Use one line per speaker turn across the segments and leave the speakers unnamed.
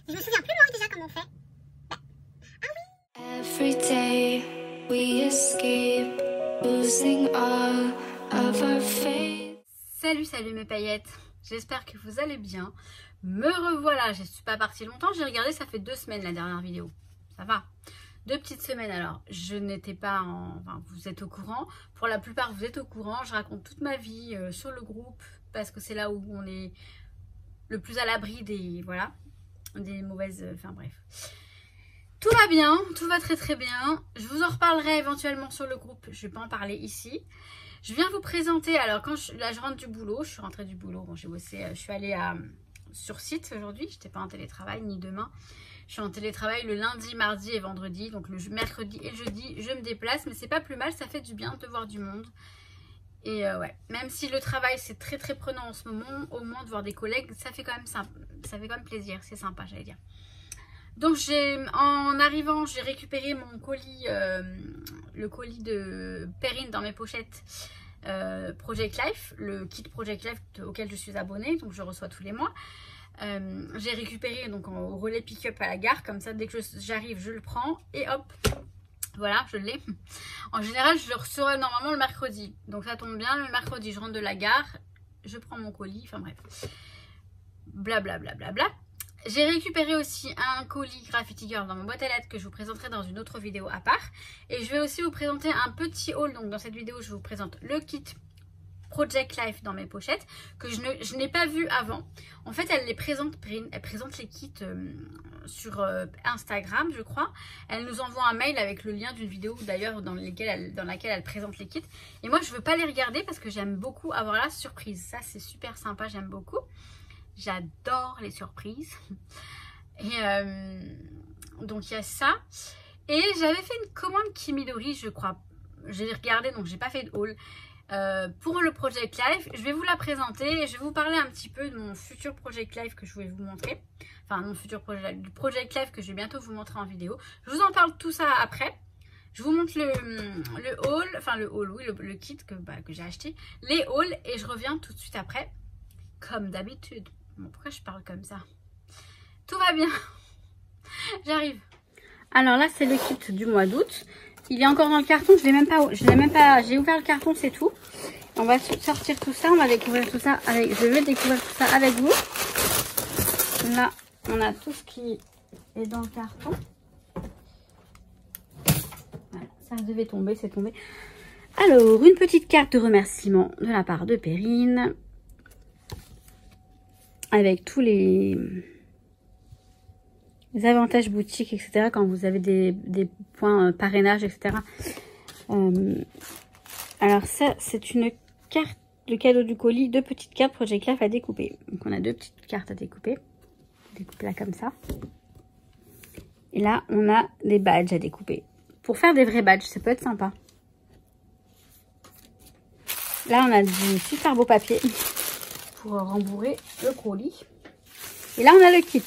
Je me souviens plus loin déjà comment on fait. Bah. Ah oui.
Every day we escape, losing all of our faith.
Salut mes paillettes, j'espère que vous allez bien. Me revoilà, je ne suis pas partie longtemps, j'ai regardé, ça fait 2 semaines la dernière vidéo. Ça va, 2 petites semaines alors. Je n'étais pas en... Enfin, vous êtes au courant. Pour la plupart, vous êtes au courant. Je raconte toute ma vie sur le groupe parce que c'est là où on est le plus à l'abri des... Voilà, des mauvaises... Enfin bref. Tout va bien, tout va très bien. Je vous en reparlerai éventuellement sur le groupe. Je ne vais pas en parler ici. Je viens vous présenter, alors quand là je rentre du boulot, je suis rentrée du boulot, bon j'ai bossé, je suis allée sur site aujourd'hui, je n'étais pas en télétravail ni demain. Je suis en télétravail le lundi, mardi et vendredi, donc le mercredi et le jeudi je me déplace, mais c'est pas plus mal, ça fait du bien de voir du monde. Et ouais, même si le travail c'est très prenant en ce moment, au moins de voir des collègues, ça fait quand même sympa, ça fait quand même plaisir, c'est sympa j'allais dire. Donc en arrivant, j'ai récupéré mon colis, le colis de Perrine dans mes pochettes Project Life, le kit Project Life auquel je suis abonnée, donc je reçois tous les mois. J'ai récupéré donc au relais pick-up à la gare, comme ça dès que j'arrive je le prends et hop, voilà je l'ai. En général je le reçois normalement le mercredi, donc ça tombe bien, le mercredi je rentre de la gare, je prends mon colis, enfin bref, blablabla. J'ai récupéré aussi un colis Graffiti Girl dans mon boîte à lettres que je vous présenterai dans une autre vidéo à part. Et je vais aussi vous présenter un petit haul. Donc dans cette vidéo, je vous présente le kit Project Life dans mes pochettes que je n'ai pas vu avant. En fait, elle les présente, elle présente les kits sur Instagram, je crois. Elle nous envoie un mail avec le lien d'une vidéo d'ailleurs dans laquelle elle présente les kits. Et moi, je ne veux pas les regarder parce que j'aime beaucoup avoir la surprise. Ça, c'est super sympa, j'aime beaucoup. J'adore les surprises. Et donc il y a ça. Et j'avais fait une commande Kimidori, je crois. J'ai regardé, donc j'ai pas fait de haul. Pour le Project Life, je vais vous la présenter et je vais vous parler un petit peu de mon futur Project Life que je vais vous montrer. Enfin, mon futur Project Life que je vais bientôt vous montrer en vidéo. Je vous en parle tout ça après. Je vous montre le haul, enfin le haul, oui, le kit que j'ai acheté. Les hauls et je reviens tout de suite après, comme d'habitude. Bon, pourquoi je parle comme ça? Tout va bien. J'arrive. Alors là, c'est le kit du mois d'août. Il est encore dans le carton. Je l'ai même pas. J'ai ouvert le carton, c'est tout. On va sortir tout ça. On va découvrir tout ça avec. Je vais découvrir tout ça avec vous. Là, on a tout ce qui est dans le carton. Voilà, ça devait tomber, c'est tombé. Alors, une petite carte de remerciement de la part de Perrine. Avec tous les avantages boutiques, etc. Quand vous avez des points parrainage, etc. Alors ça, c'est une carte, le cadeau du colis, 2 petites cartes Project Life à découper. Donc on a 2 petites cartes à découper. Découper là comme ça. Et là, on a des badges à découper. Pour faire des vrais badges, ça peut être sympa. Là, on a du super beau papier pour rembourrer le colis. Et là, on a le kit.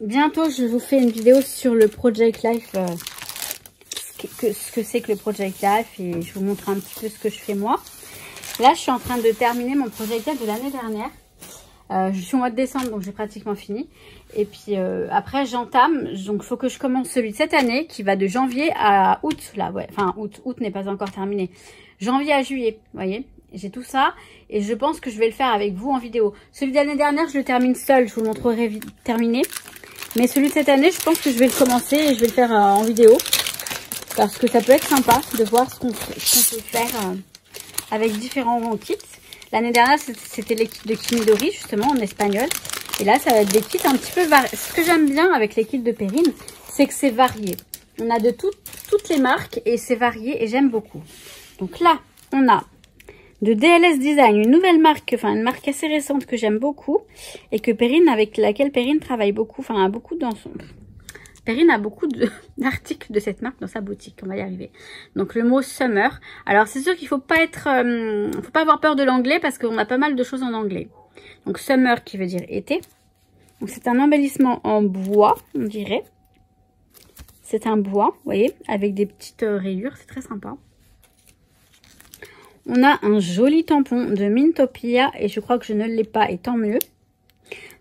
Bientôt, je vous fais une vidéo sur le Project Life, ce que c'est que le Project Life, et je vous montre un petit peu ce que je fais moi. Là, je suis en train de terminer mon Project Life de l'année dernière. Je suis au mois de décembre, donc j'ai pratiquement fini. Et puis après, j'entame. Donc, il faut que je commence celui de cette année, qui va de janvier à août. Là, ouais. Enfin, août n'est pas encore terminé. Janvier à juillet, vous voyez. J'ai tout ça. Et je pense que je vais le faire avec vous en vidéo. Celui de l'année dernière, je le termine seul. Je vous le montrerai terminé. Mais celui de cette année, je pense que je vais le commencer et je vais le faire en vidéo. Parce que ça peut être sympa de voir ce qu'on peut faire avec différents kits. L'année dernière, c'était les kits de Kimidori, justement, en espagnol. Et là, ça va être des kits un petit peu variés. Ce que j'aime bien avec les kits de Perrine, c'est que c'est varié. On a de toutes les marques et c'est varié et j'aime beaucoup. Donc là, on a de DLS Design, une nouvelle marque, enfin une marque assez récente que j'aime beaucoup. Et que Perrine, avec laquelle Perrine travaille beaucoup, enfin a beaucoup dans son... Perrine a beaucoup d'articles de cette marque dans sa boutique, on va y arriver. Donc le mot Summer. Alors c'est sûr qu'il faut pas avoir peur de l'anglais parce qu'on a pas mal de choses en anglais. Donc Summer qui veut dire été. Donc c'est un embellissement en bois, on dirait. C'est un bois, vous voyez, avec des petites rayures, c'est très sympa. On a un joli tampon de Mintopia et je crois que je ne l'ai pas et tant mieux.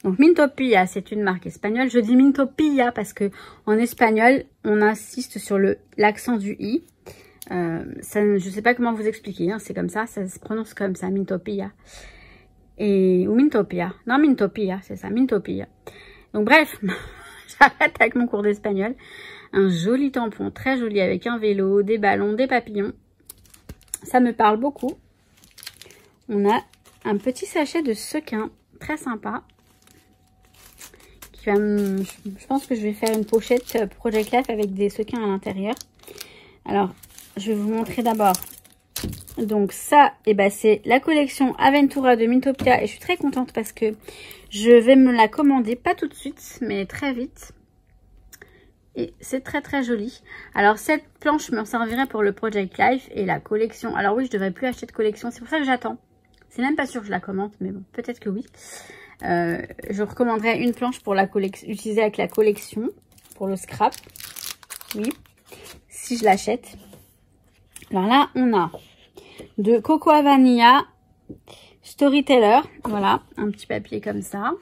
Donc Mintopia, c'est une marque espagnole. Je dis Mintopia parce que en espagnol, on insiste sur l'accent du i. Je ne sais pas comment vous expliquer, hein, c'est comme ça se prononce comme ça, Mintopia. Ou Mintopia. Non, Mintopia, c'est ça, Mintopia. Donc bref, j'arrête avec mon cours d'espagnol. Un joli tampon, très joli, avec un vélo, des ballons, des papillons. Ça me parle beaucoup. On a un petit sachet de sequins, très sympa. Je pense que je vais faire une pochette Project Life avec des sequins à l'intérieur. Alors, je vais vous montrer d'abord. Donc ça, c'est la collection Aventura de Mintopia. Et je suis très contente parce que je vais me la commander, pas tout de suite, mais très vite. Et c'est très très joli. Alors cette planche me servirait pour le Project Life et la collection. Alors oui, je devrais plus acheter de collection, c'est pour ça que j'attends. C'est même pas sûr que je la commande, mais bon, peut-être que oui. Je recommanderais une planche pour la collection, utiliser avec la collection, pour le scrap. Oui, si je l'achète. Alors là, on a de Cocoa Vanilla Storyteller. Voilà, un petit papier comme ça.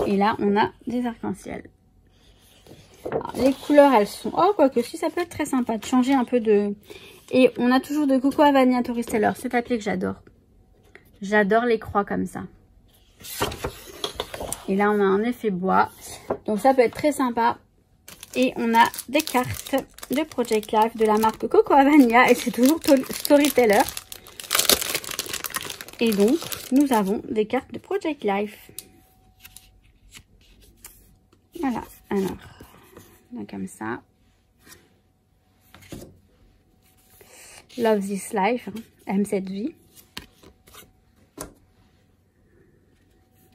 Et là, on a des arcs-en-ciel. Les couleurs, elles sont... Oh, quoique, si, ça peut être très sympa de changer un peu de... Et on a toujours de Cocoa Vanilla Storyteller. Ce papier que j'adore. J'adore les croix comme ça. Et là, on a un effet bois. Donc, ça peut être très sympa. Et on a des cartes de Project Life de la marque Cocoa Vanilla. Et c'est toujours Storyteller. Et donc, nous avons des cartes de Project Life. Voilà. Alors, on a comme ça. Love this life. Aime cette vie.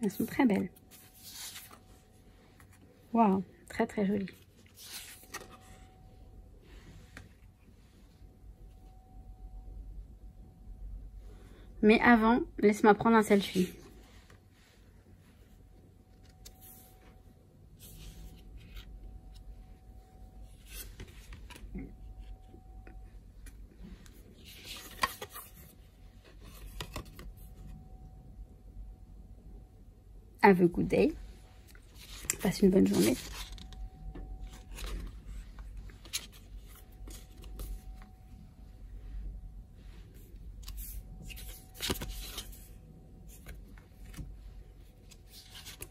Elles sont très belles. Waouh, très très jolies. Mais avant, laisse-moi prendre un selfie. Have a good day. Passe une bonne journée.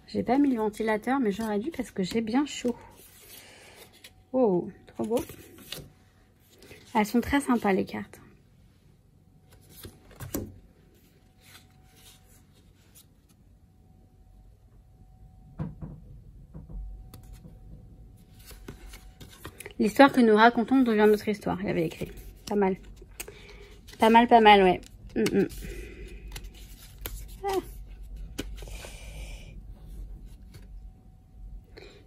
J'ai pas mis le ventilateur, mais j'aurais dû parce que j'ai bien chaud. Oh, trop beau. Elles sont très sympas les cartes. L'histoire que nous racontons devient notre histoire. Il y avait écrit. Pas mal. Pas mal, pas mal, ouais. Ah.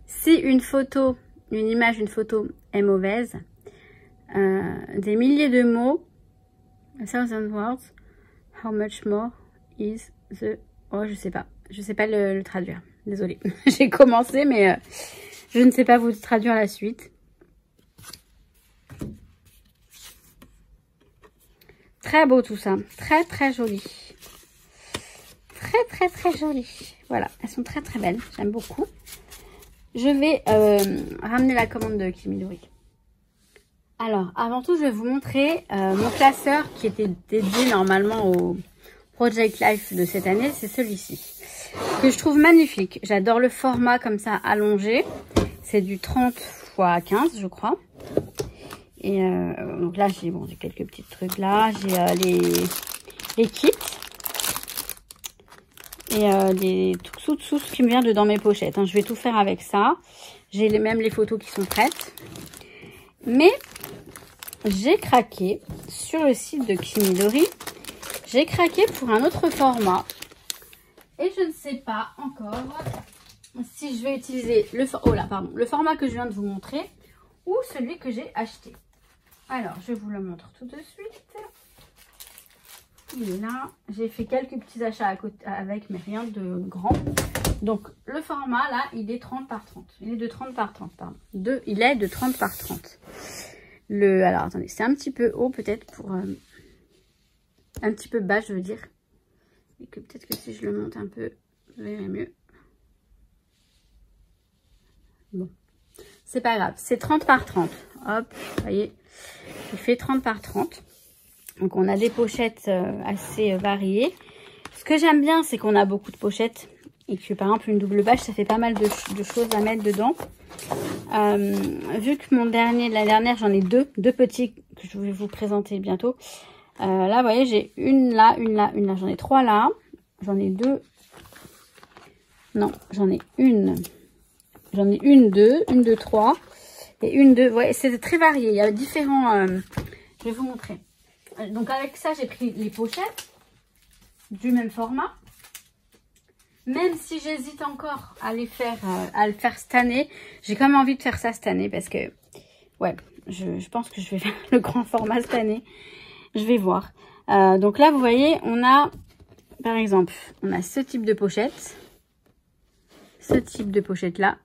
Si une photo, une image, une photo est mauvaise, des milliers de mots, a thousand words, how much more is the... Oh, je sais pas. Je sais pas le traduire. Désolée. J'ai commencé, mais je ne sais pas vous traduire la suite. Très beau tout ça. Très très joli. Très très très joli. Voilà. Elles sont très très belles. J'aime beaucoup. Je vais ramener la commande de Kimidori. Alors, avant tout, je vais vous montrer mon classeur qui était dédié normalement au Project Life de cette année. C'est celui-ci. Que je trouve magnifique. J'adore le format comme ça allongé. C'est du 30 x 15, je crois. Et donc là, j'ai quelques petits trucs là. J'ai les kits. Et tout ce qui me vient dedans mes pochettes. Hein. Je vais tout faire avec ça. J'ai même les photos qui sont prêtes. Mais j'ai craqué sur le site de Kimidori. J'ai craqué pour un autre format. Et je ne sais pas encore si je vais utiliser le format que je viens de vous montrer ou celui que j'ai acheté. Alors, je vous le montre tout de suite. Il est là. J'ai fait quelques petits achats à côté avec, mais rien de grand. Donc, le format, là, il est 30 par 30. Il est de 30 par 30, pardon. Il est de 30 par 30. Alors, attendez, c'est un petit peu haut, peut-être, pour... un petit peu bas, je veux dire. Et que peut-être que si je le monte un peu Vous verrez mieux. Bon, c'est pas grave. C'est 30 par 30. Hop, vous voyez, il fait 30 par 30. Donc, on a des pochettes assez variées. Ce que j'aime bien, c'est qu'on a beaucoup de pochettes. Et que, par exemple, une double page, ça fait pas mal de choses à mettre dedans. Vu que l'année dernière, j'en ai deux petits que je vais vous présenter bientôt. Là, vous voyez, j'ai une là, une là, une là. J'en ai 3 là. J'en ai 2. Non, j'en ai une. J'en ai une, 2, 3. Et une, 2. Ouais, c'est très varié. Il y a différents... je vais vous montrer. Donc, avec ça, j'ai pris les pochettes du même format. Même si j'hésite encore à le faire cette année, j'ai quand même envie de faire ça cette année parce que, ouais, je pense que je vais faire le grand format cette année. Je vais voir. Donc là, vous voyez, on a, par exemple, on a ce type de pochette. Ce type de pochette là.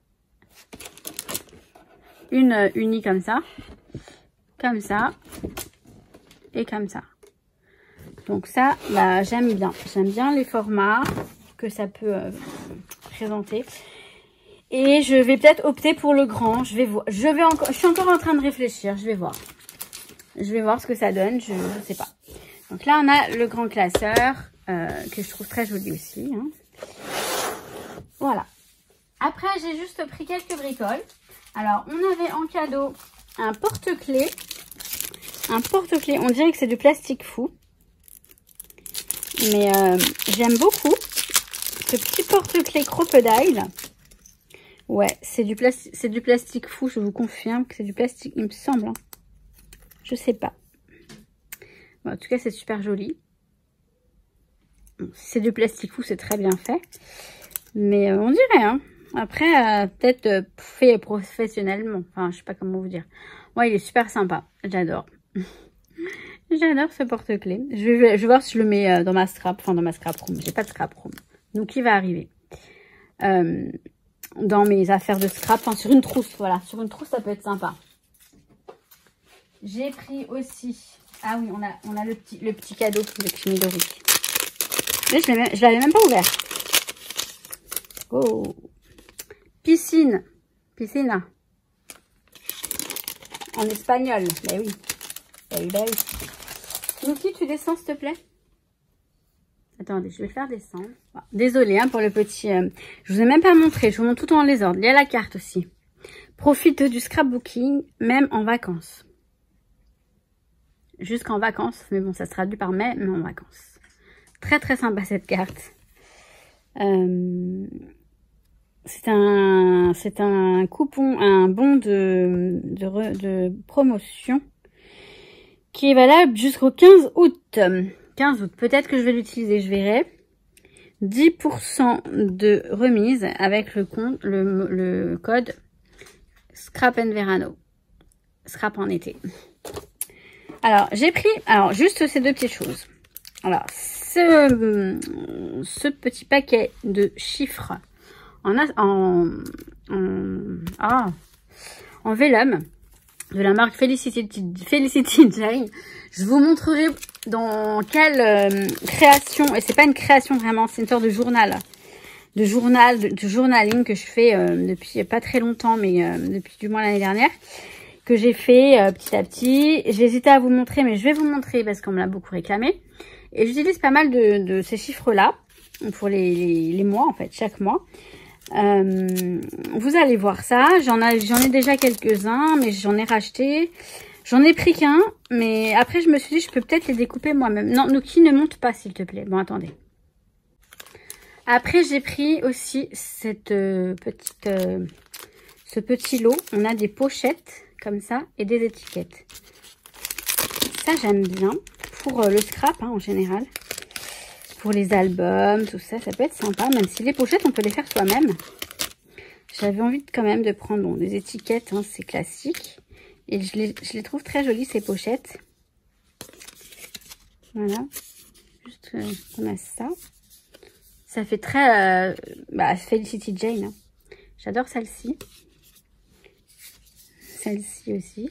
Une unie comme ça et comme ça. Donc ça, bah, j'aime bien. J'aime bien les formats que ça peut présenter. Et je vais peut-être opter pour le grand. Je vais voir. Je suis encore en train de réfléchir. Je vais voir. Je vais voir ce que ça donne. Je ne sais pas. Donc là, on a le grand classeur que je trouve très joli aussi. Hein. Voilà. Après, j'ai juste pris quelques bricoles. Alors, on avait en cadeau un porte-clés. Un porte-clés. On dirait que c'est du plastique fou. Mais j'aime beaucoup ce petit porte-clés crocodile. Ouais, c'est du plastique fou. Je vous confirme que c'est du plastique, il me semble. Hein. Je sais pas. Bon, en tout cas, c'est super joli. Bon, si c'est du plastique fou, c'est très bien fait. Mais on dirait, hein. Après, peut-être fait professionnellement. Enfin, je sais pas comment vous dire. Ouais, il est super sympa. J'adore. J'adore ce porte-clés. Je vais voir si je le mets dans ma scrap. Enfin, dans ma scrap room. J'ai pas de scrap room. Donc, il va arriver. Dans mes affaires de scrap. Enfin, sur une trousse. Voilà. Sur une trousse, ça peut être sympa. J'ai pris aussi... Ah oui, on a le petit cadeau de Kimidori. Mais je l'avais même pas ouvert. Oh. Piscine. Piscina. En espagnol. Ben oui. Ben oui. Nuki, tu descends, s'il te plaît? Attendez, je vais faire descendre. Oh, désolée hein, pour le petit... je vous ai même pas montré. Je vous montre tout dans les ordres. Il y a la carte aussi. Profite du scrapbooking, même en vacances. Jusqu'en vacances. Mais bon, ça se traduit par mai, mais en vacances. Très, très sympa cette carte. C'est un coupon, un bon de promotion qui est valable jusqu'au 15 août. 15 août, peut-être que je vais l'utiliser, je verrai. 10% de remise avec le code Scrap and Verano. Scrap en été. Alors, j'ai pris, juste ces deux petites choses. Alors, ce petit paquet de chiffres en vélum de la marque Felicity Jane. Je vous montrerai dans quelle création, et c'est pas une création vraiment, c'est une sorte de journal. De journaling que je fais depuis pas très longtemps, mais depuis du moins l'année dernière, que j'ai fait petit à petit. J'ai hésité à vous montrer, mais je vais vous montrer parce qu'on me l'a beaucoup réclamé. Et j'utilise pas mal de ces chiffres-là pour les mois, en fait, chaque mois. Vous allez voir ça. J'en ai déjà quelques-uns, mais j'en ai racheté. J'en ai pris qu'un, mais après je me suis dit je peux peut-être les découper moi-même. Non, Nuki, ne monte pas s'il te plaît. Bon, attendez. Après j'ai pris aussi cette ce petit lot. On a des pochettes comme ça et des étiquettes. Ça j'aime bien pour le scrap hein, en général. Pour les albums, tout ça, ça peut être sympa. Même si les pochettes, on peut les faire soi-même. J'avais envie quand même de prendre des étiquettes, hein, c'est classique. Et je les trouve très jolies, ces pochettes. Voilà. Juste on a ça. Ça fait très... Felicity Jane. Hein. J'adore celle-ci. Celle-ci aussi.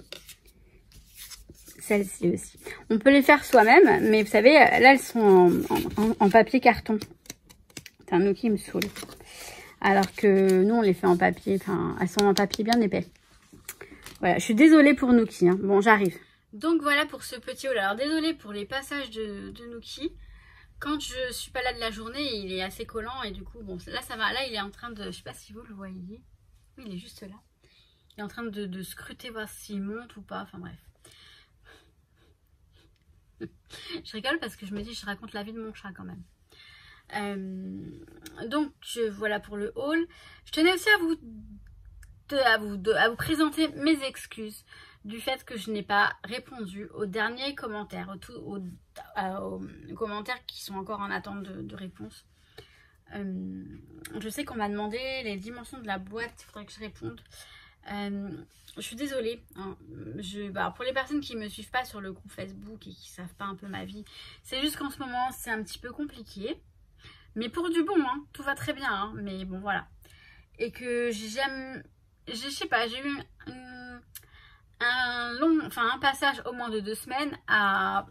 Celle-ci aussi. On peut les faire soi-même, mais vous savez, là, elles sont en papier carton. Putain, Nookie me saoule. Alors que nous, on les fait en papier. Enfin, elles sont en papier bien épais. Voilà, je suis désolée pour Nookie. Hein. Bon, j'arrive. Donc voilà pour ce petit haul. Alors désolée pour les passages de Nookie. Quand je suis pas là de la journée, il est assez collant. Et du coup, bon, là, ça va. Là, il est en train de... Je sais pas si vous le voyez. Oui, il est juste là. Il est en train de scruter, voir s'il monte ou pas. Enfin, bref. Je rigole parce que je me dis, je raconte la vie de mon chat quand même. Donc voilà pour le haul. Je tenais aussi à vous présenter mes excuses du fait que je n'ai pas répondu aux derniers commentaires, aux commentaires qui sont encore en attente de réponse. Je sais qu'on m'a demandé les dimensions de la boîte, il faudrait que je réponde. Je suis désolée, hein. Pour les personnes qui ne me suivent pas sur le groupe Facebook et qui ne savent pas un peu ma vie, c'est juste qu'en ce moment c'est un petit peu compliqué. Mais pour du bon, hein, tout va très bien, hein, mais bon voilà. Et que j'aime, je sais pas, j'ai eu un passage au moins de 2 semaines à...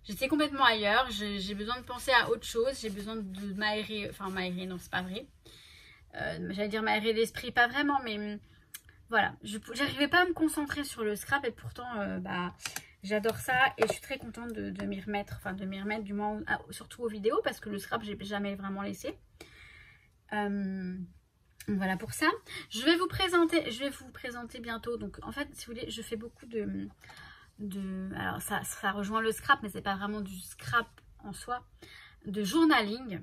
J'étais complètement ailleurs, j'ai besoin de penser à autre chose, j'ai besoin de m'aérer, enfin m'aérer, non c'est pas vrai. J'allais dire m'aérer l'esprit, pas vraiment, mais voilà. J'arrivais pas à me concentrer sur le scrap et pourtant, j'adore ça et je suis très contente de m'y remettre, enfin de m'y remettre du moins surtout aux vidéos parce que le scrap j'ai jamais vraiment laissé. Voilà pour ça. Je vais vous présenter bientôt. Donc en fait, si vous voulez, je fais beaucoup alors ça rejoint le scrap, mais c'est pas vraiment du scrap en soi, de journaling.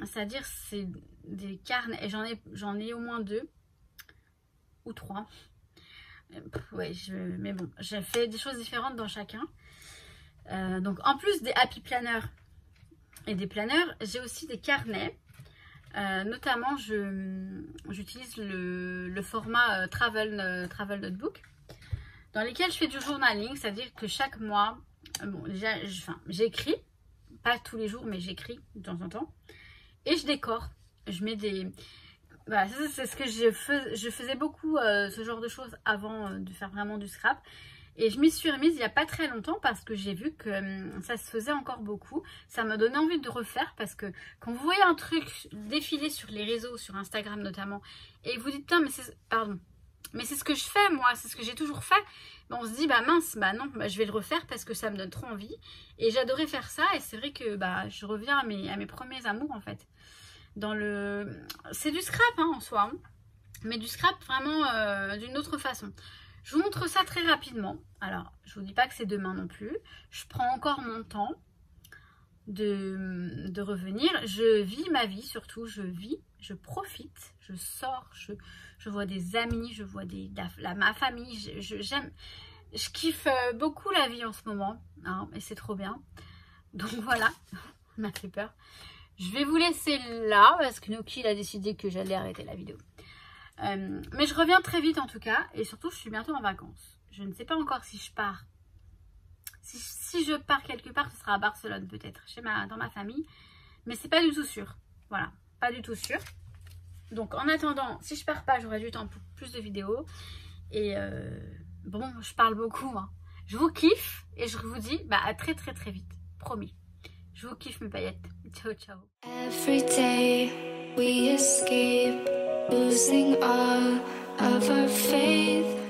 C'est-à-dire c'est des carnets et j'en ai au moins 2 ou 3. Ouais, mais bon, j'ai fait des choses différentes dans chacun. Donc en plus des happy planners et des planners, j'ai aussi des carnets. Notamment, j'utilise le format Travel Notebook, dans lesquels je fais du journaling, c'est-à-dire que chaque mois, bon, déjà, j'écris, pas tous les jours, mais j'écris de temps en temps, et je décore. Je mets des... Voilà, ça c'est ce que je faisais beaucoup, ce genre de choses avant de faire vraiment du scrap. Et je m'y suis remise il n'y a pas très longtemps parce que j'ai vu que ça se faisait encore beaucoup. Ça m'a donné envie de refaire parce que quand vous voyez un truc défiler sur les réseaux, sur Instagram notamment, et vous dites, mais c'est ce que je fais moi, c'est ce que j'ai toujours fait. Ben, on se dit, mince, non, je vais le refaire parce que ça me donne trop envie. Et j'adorais faire ça et c'est vrai que je reviens à mes premiers amours en fait. C'est du scrap hein, en soi, hein, mais du scrap vraiment d'une autre façon. Je vous montre ça très rapidement. Alors, je vous dis pas que c'est demain non plus. Je prends encore mon temps de revenir. Je vis ma vie surtout. Je profite. Je sors. Je vois des amis. Je vois ma famille. Je kiffe beaucoup la vie en ce moment. Hein, et c'est trop bien. Donc voilà. On m'a fait peur. Je vais vous laisser là parce que Nookie a décidé que j'allais arrêter la vidéo. Mais je reviens très vite en tout cas et surtout je suis bientôt en vacances. Je ne sais pas encore si je pars. Si je pars quelque part, ce sera à Barcelone peut-être, dans ma famille. Mais c'est pas du tout sûr. Voilà, pas du tout sûr. Donc en attendant, si je pars pas, j'aurai du temps pour plus de vidéos. Et bon, je parle beaucoup. Hein. Je vous kiffe et je vous dis à très très très vite. Promis. Je vous kiffe mes paillettes. Ciao ciao.
Every day we escape, losing all of our faith.